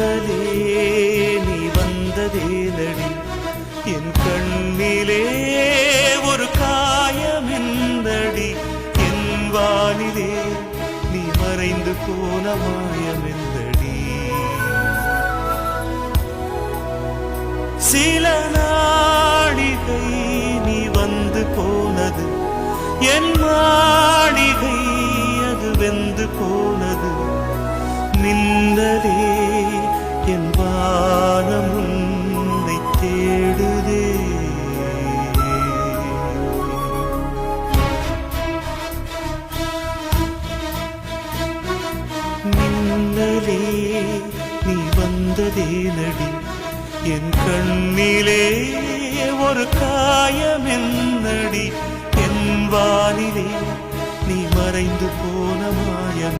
மின்னலே நீ வந்ததேனடி என் கண்ணிலே ஒரு காயமெந்தடி என் வானிலே நீ மறைந்து போன மாயமெந்தடி சில நாடிகை நீ வந்து போனது என் மாளிகை அது வெந்து போனது மின்னலே என் வானம் உன்னை தேடுதே மின்னலே நீ வந்ததேனடி என் கண்ணிலே ஒரு காயமென்னடி என் வானிலே நீ மறைந்து போன மாயம்